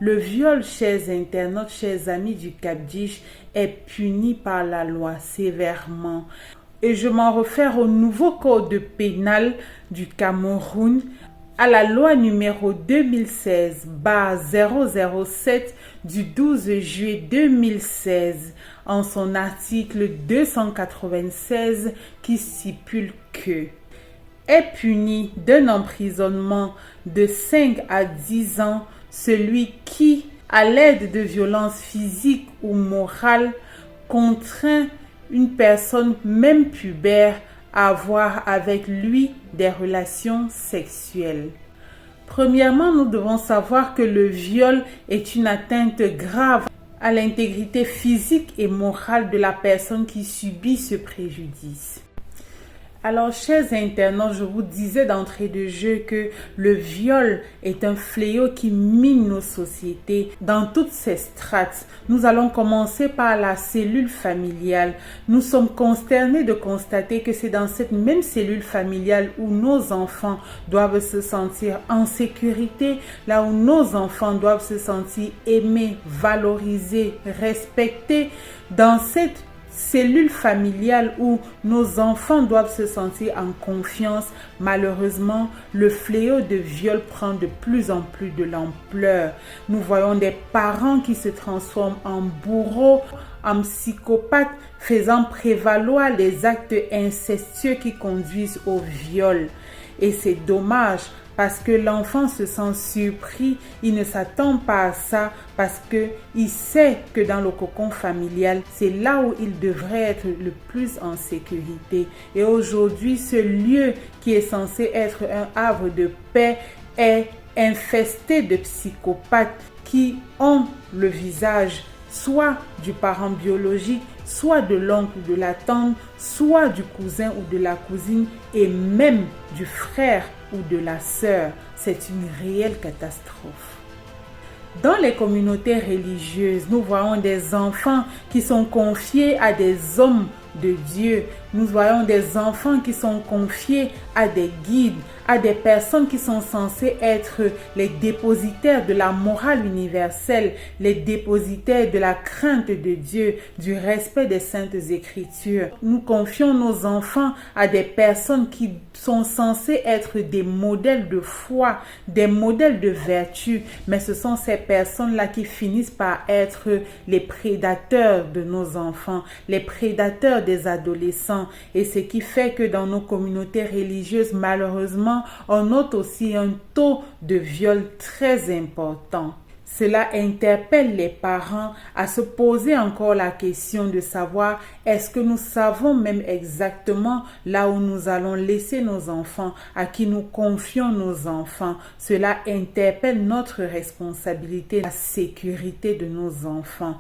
Le viol, chers internautes, chers amis du Cap-Dich, est puni par la loi sévèrement. Et je m'en réfère au nouveau code pénal du Cameroun, à la loi numéro 2016-007 du 12 juillet 2016, en son article 296 qui stipule que est puni d'un emprisonnement de 5 à 10 ans celui qui, à l'aide de violences physiques ou morales, contraint une personne même pubère à avoir avec lui des relations sexuelles. Premièrement, nous devons savoir que le viol est une atteinte grave à l'intégrité physique et morale de la personne qui subit ce préjudice. Alors, chers internautes, je vous disais d'entrée de jeu que le viol est un fléau qui mine nos sociétés dans toutes ses strates. Nous allons commencer par la cellule familiale. Nous sommes consternés de constater que c'est dans cette même cellule familiale où nos enfants doivent se sentir en sécurité, là où nos enfants doivent se sentir aimés, valorisés, respectés. Dans cette cellule familiale où nos enfants doivent se sentir en confiance, malheureusement, le fléau de viol prend de plus en plus de l'ampleur. Nous voyons des parents qui se transforment en bourreaux, en psychopathes, faisant prévaloir les actes incestueux qui conduisent au viol. Et c'est dommage parce que l'enfant se sent surpris, il ne s'attend pas à ça parce qu'il sait que dans le cocon familial, c'est là où il devrait être le plus en sécurité. Et aujourd'hui, ce lieu qui est censé être un havre de paix est infesté de psychopathes qui ont le visage soit du parent biologique, soit de l'oncle ou de la tante, soit du cousin ou de la cousine et même du frère ou de la sœur. C'est une réelle catastrophe. Dans les communautés religieuses, nous voyons des enfants qui sont confiés à des hommes de Dieu. Nous voyons des enfants qui sont confiés à des guides, à des personnes qui sont censées être les dépositaires de la morale universelle, les dépositaires de la crainte de Dieu, du respect des saintes écritures. Nous confions nos enfants à des personnes qui sont censées être des modèles de foi, des modèles de vertu, mais ce sont ces personnes-là qui finissent par être les prédateurs de nos enfants, les prédateurs des adolescents. Et ce qui fait que dans nos communautés religieuses, malheureusement, on note aussi un taux de viol très important. Cela interpelle les parents à se poser encore la question de savoir est-ce que nous savons même exactement là où nous allons laisser nos enfants, à qui nous confions nos enfants. Cela interpelle notre responsabilité, la sécurité de nos enfants.